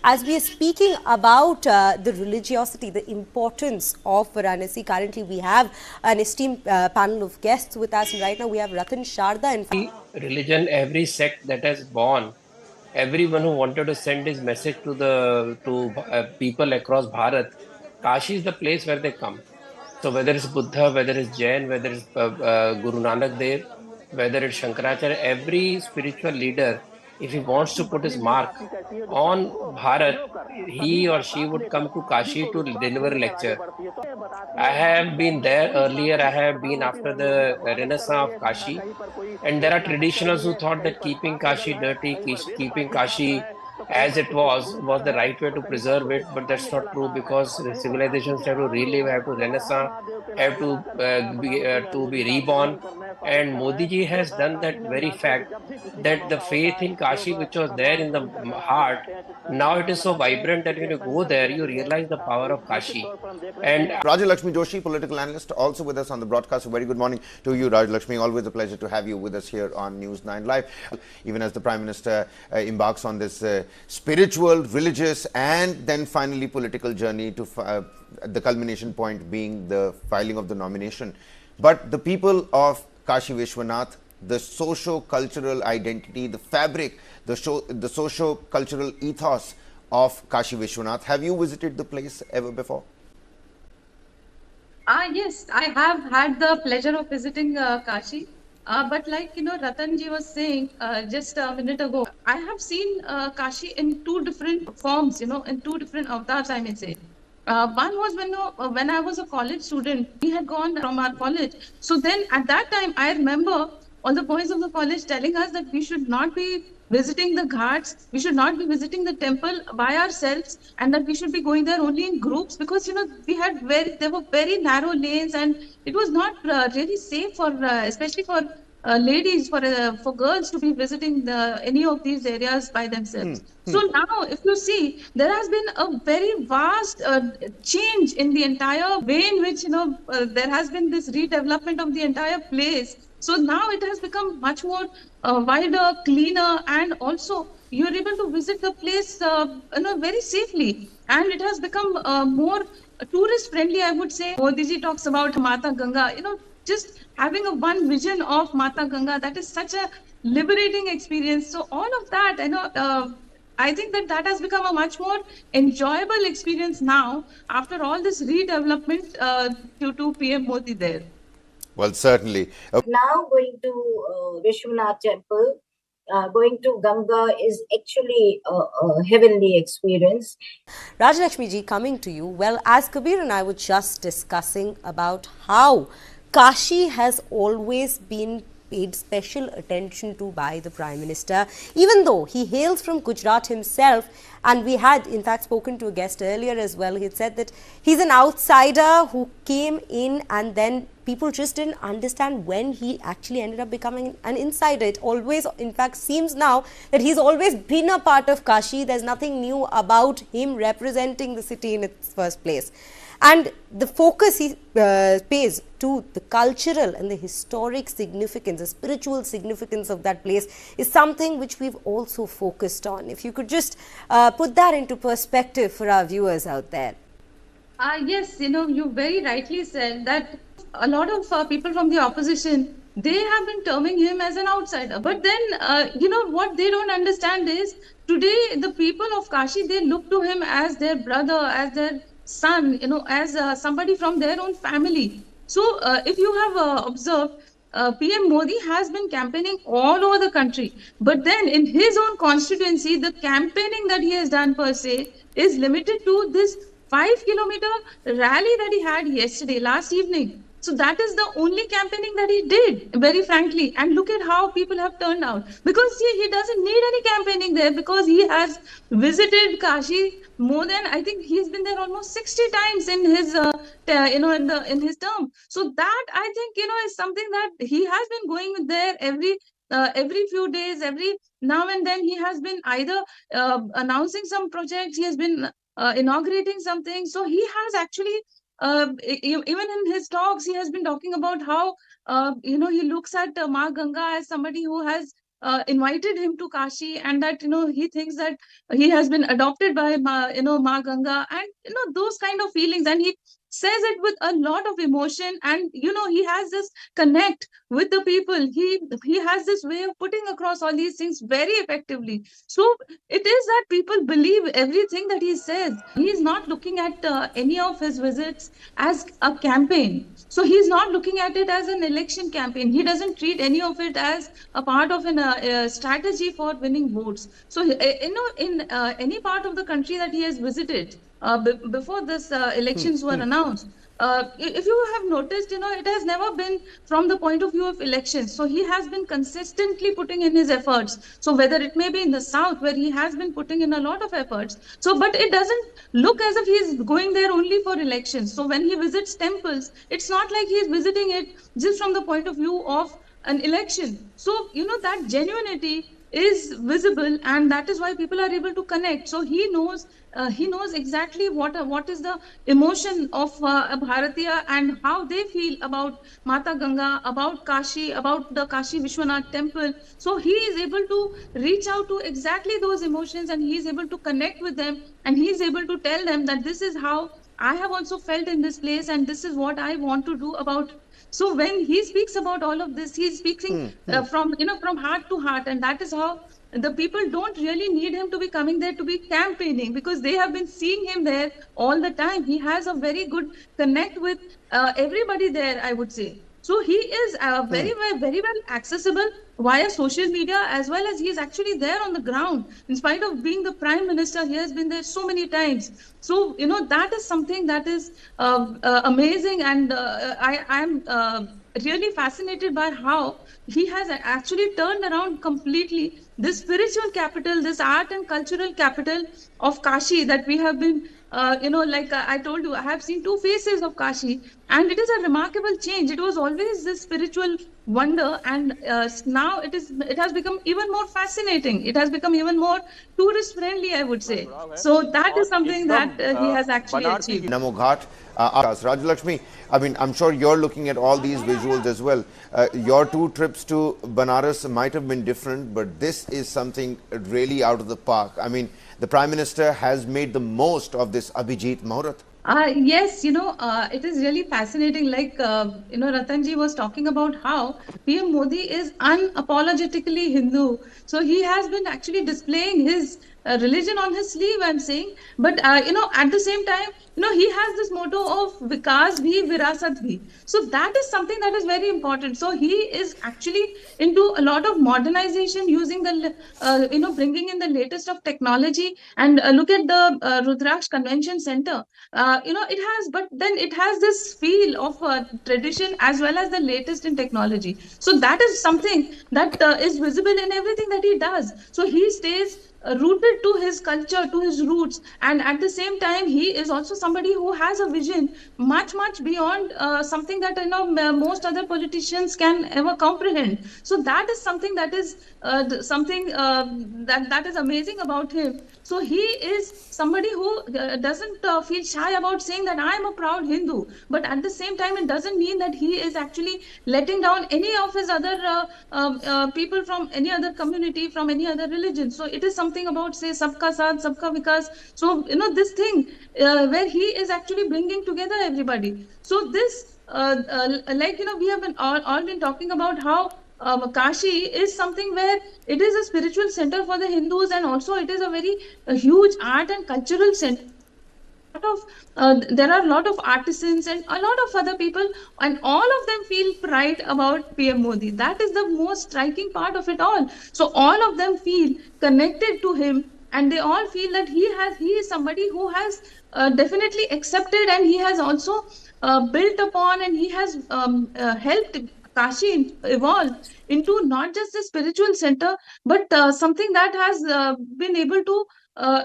as we are speaking about the religiosity, the importance of Varanasi. Currently, we have an esteemed panel of guests with us. And right now, we have Ratan Sharda. In fact, religion, every sect that has born, everyone who wanted to send his message to the people across Bharat, Kashi is the place where they come. So whether it's Buddha, whether it's Jain, whether it's Guru Nanak Dev, whether it's Shankaracharya, every spiritual leader, if he wants to put his mark on Bharat, he or she would come to Kashi to deliver a lecture. I have been there earlier. I have been after the Renaissance of Kashi, and there are traditionalists who thought that keeping Kashi dirty, keeping Kashi as it was the right way to preserve it. But that's not true, because the civilizations have to relive, have to renaissance, have to be reborn. And Modi ji has done that very fact, that the faith in Kashi, which was there in the heart, now it is so vibrant that when you go there, you realize the power of Kashi. And Raja Lakshmi Joshi, political analyst, also with us on the broadcast. A very good morning to you, Raja Lakshmi. Always a pleasure to have you with us here on News 9 Live. Even as the Prime Minister embarks on this spiritual, religious, and then finally political journey to the culmination point being the filing of the nomination. But the people of Kashi Vishwanath, the socio-cultural identity, the fabric, the socio-cultural ethos of Kashi Vishwanath. Have you visited the place ever before? Yes, I have had the pleasure of visiting Kashi. But like, Ratanji was saying just a minute ago, I have seen Kashi in two different forms, in two different avatars, I may say. One was when I was a college student, we had gone from our college. So then at that time, I remember all the boys of the college telling us that we should not be visiting the ghats, we should not be visiting the temple by ourselves, and that we should be going there only in groups, because there were very narrow lanes, and it was not really safe for especially for ladies, for girls to be visiting any of these areas by themselves. So now, if you see, there has been a very vast change in the entire way in which there has been this redevelopment of the entire place. So now it has become much more wider, cleaner, and also you're able to visit the place very safely, and it has become more tourist friendly, I would say. Modi ji talks about Mata Ganga, just having a one vision of Mata Ganga, that is such a liberating experience. So all of that, I think that has become a much more enjoyable experience now after all this redevelopment due to PM Modi there. Well, certainly. Now going to Vishwanath temple, going to Ganga is actually a heavenly experience. Rajalakshmi ji, coming to you. Well, as Kabir and I were just discussing about how Kashi has always been paid special attention to by the Prime Minister, even though he hails from Gujarat himself. And we had, in fact, spoken to a guest earlier as well. He had said that he's an outsider who came in, and then people just didn't understand when he actually ended up becoming an insider. It always, in fact, seems now that he's always been a part of Kashi. There's nothing new about him representing the city in its first place. And the focus he pays to the cultural and the historic significance, the spiritual significance of that place is something which we've also focused on. If you could just put that into perspective for our viewers out there. Yes, you very rightly said that a lot of people from the opposition, they have been terming him as an outsider. But then, what they don't understand is, today the people of Kashi, they look to him as their brother, as their son, as somebody from their own family. So if you have observed, PM Modi has been campaigning all over the country, but then in his own constituency, the campaigning that he has done per se is limited to this 5-kilometer rally that he had yesterday, last evening. So that is the only campaigning that he did, very frankly. And look at how people have turned out. Because he doesn't need any campaigning there, because he has visited Kashi more than, I think he's been there almost 60 times in his, in his term. So that, I think, is something that he has been going there every few days, every now and then. He has been either announcing some projects, he has been inaugurating something. So he has actually, even in his talks, he has been talking about how, he looks at Ma Ganga as somebody who has invited him to Kashi, and that he thinks that he has been adopted by Ma Ganga, and those kind of feelings, and he says it with a lot of emotion, and he has this connect with the people. He has this way of putting across all these things very effectively. So it is that people believe everything that he says. He is not looking at any of his visits as a campaign. So he's not looking at it as an election campaign. He doesn't treat any of it as a part of a strategy for winning votes. So in any part of the country that he has visited before this elections were announced, if you have noticed, it has never been from the point of view of elections. So he has been consistently putting in his efforts. So whether it may be in the south, where he has been putting in a lot of efforts, so but it doesn't look as if he is going there only for elections. So when he visits temples, it's not like he is visiting it just from the point of view of an election. So that genuinity is visible, and that is why people are able to connect. So he knows exactly what is the emotion of a Bharatiya, and how they feel about Mata Ganga, about Kashi, about the Kashi Vishwanath temple. So he is able to reach out to exactly those emotions, and he is able to connect with them, and he is able to tell them that this is how I have also felt in this place, and this is what I want to do about. So when he speaks about all of this, he's speaking from heart to heart, and that is how the people don't really need him to be coming there to be campaigning, because they have been seeing him there all the time. He has a very good connect with everybody there, I would say. So he is very well accessible via social media, as well as he is actually there on the ground. In spite of being the prime minister, he has been there so many times. So that is something that is amazing, and I'm really fascinated by how he has actually turned around completely this spiritual capital, this art and cultural capital of Kashi that we have been, like I told you, I have seen two faces of Kashi, and it is a remarkable change. It was always this spiritual wonder, and now it has become even more fascinating. It has become even more tourist friendly, I would say. So that is something that he has actually achieved. Namo Ghat. Rajyalakshmi, I mean, I'm sure you're looking at all these visuals as well. Your two trips to Banaras might have been different, but this is something really out of the park. I mean, the Prime Minister has made the most of this Abhijit Muhurat. Yes, it is really fascinating. Like, Ratanji was talking about how PM Modi is unapologetically Hindu. So he has been actually displaying his religion on his sleeve, I'm saying. But, at the same time, he has this motto of Vikas bhi, Virasat bhi. So that is something that is very important. So he is actually into a lot of modernization, using the, bringing in the latest of technology. And look at the Rudraksh Convention Center. It has this feel of tradition as well as the latest in technology. So that is something that is visible in everything that he does. So he stays rooted to his culture, to his roots, and at the same time, he is also somebody who has a vision much beyond something that most other politicians can ever comprehend. So that is something that is something that is amazing about him. So he is somebody who doesn't feel shy about saying that I am a proud Hindu, but at the same time, it doesn't mean that he is actually letting down any of his other people from any other community, from any other religion. So it is something about, say, Sabka Saath, Sabka Vikas. So, this thing where he is actually bringing together everybody. So this, we have been all been talking about how Kashi is something where it is a spiritual center for the Hindus, and also it is a very huge art and cultural center. There are a lot of artisans and a lot of other people, and all of them feel pride about PM Modi. That is the most striking part of it all. So all of them feel connected to him, and they all feel that he is somebody who has definitely accepted, and he has also built upon, and he has helped Kashi evolve into not just a spiritual center, but something that has been able to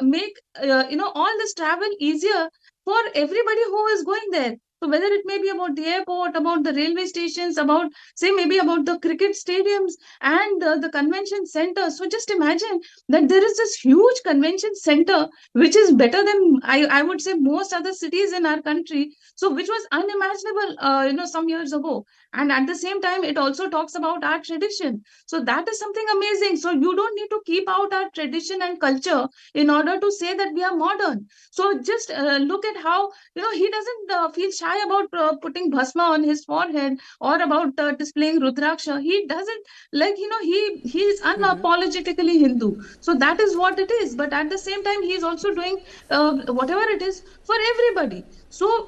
make all this travel easier for everybody who is going there. So whether it may be about the airport, about the railway stations, about, say, maybe about the cricket stadiums and the convention center. So just imagine that there is this huge convention center, which is better than, I would say, most other cities in our country. So which was unimaginable, some years ago. and at the same time it also talks about our tradition. So that is something amazing. So you don't need to keep out our tradition and culture in order to say that we are modern. So just look at how, he doesn't feel shy about putting bhasma on his forehead, or about displaying rudraksha. He doesn't, like, he is unapologetically Hindu. So that is what it is. But at the same time, he is also doing whatever it is for everybody. So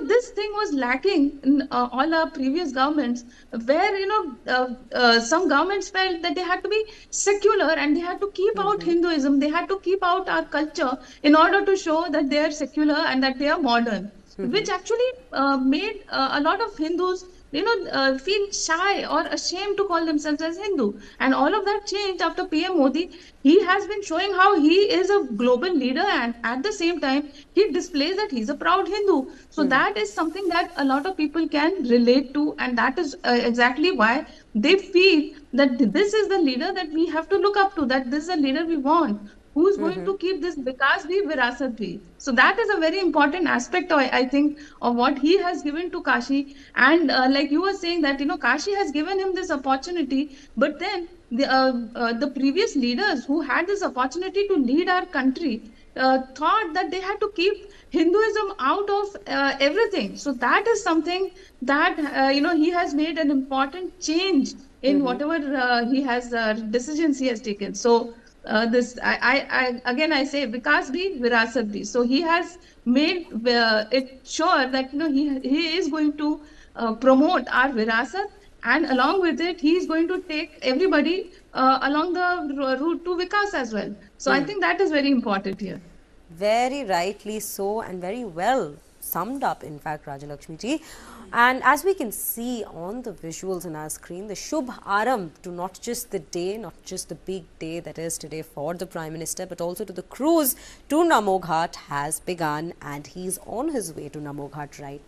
this thing was lacking in all our previous governments, where some governments felt that they had to be secular and they had to keep out Hinduism, they had to keep out our culture in order to show that they are secular and that they are modern, which actually made a lot of Hindus feel shy or ashamed to call themselves as Hindu. And all of that changed after PM Modi. He has been showing how he is a global leader, and at the same time, he displays that he's a proud Hindu. So that is something that a lot of people can relate to, and that is exactly why they feel that this is the leader that we have to look up to, that this is a leader we want, who's going to keep this Vikas bhi, Virasat bhi. So that is a very important aspect, I think, of what he has given to Kashi. And like you were saying that, Kashi has given him this opportunity, but then the previous leaders who had this opportunity to lead our country thought that they had to keep Hinduism out of everything. So that is something that, he has made an important change in whatever he has decisions he has taken. So this I again I say Vikas bhi, Virasat bhi. So he has made it sure that he is going to promote our Virasat, and along with it he is going to take everybody along the route to Vikas as well. So I think that is very important here. Very rightly so, and very well summed up, in fact, Rajalakshmi ji. And as we can see on the visuals on our screen, the Shubh Arambh to not just the day, not just the big day that is today for the Prime Minister, but also to the cruise to Namo Ghat has begun, and he's on his way to Namo Ghat right